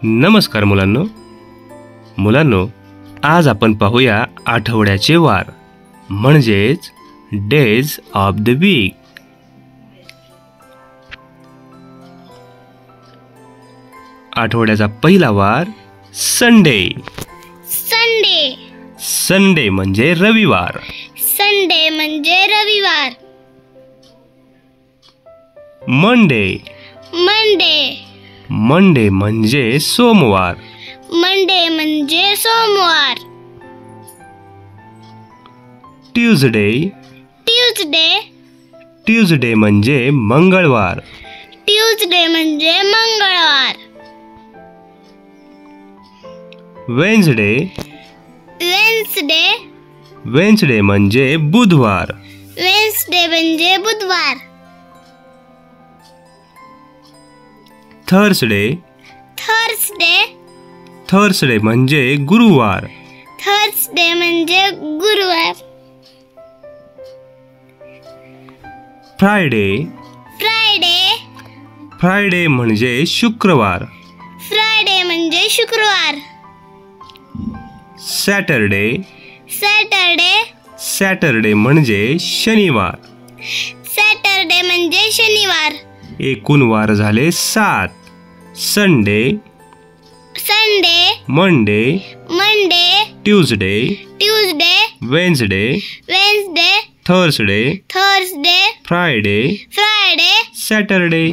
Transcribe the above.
नमस्कार मुलांनो, आज आपण पाहूया आठवड्याचे वार म्हणजेच डेज ऑफ द वीक। आठवड्याचा पहिला वार संडे। संडे म्हणजे रविवार। मंडे म्हणजे सोमवार। ट्यूजडे म्हणजे मंगळवार। वेन्सडे म्हणजे बुधवार। थर्सडे म्हणजे गुरुवार। फ्रायडे म्हणजे शुक्रवार। सॅटरडे म्हणजे शनिवार। एकूण वार झाले 7। Sunday, Monday, Tuesday, Wednesday, Thursday, Friday, Saturday.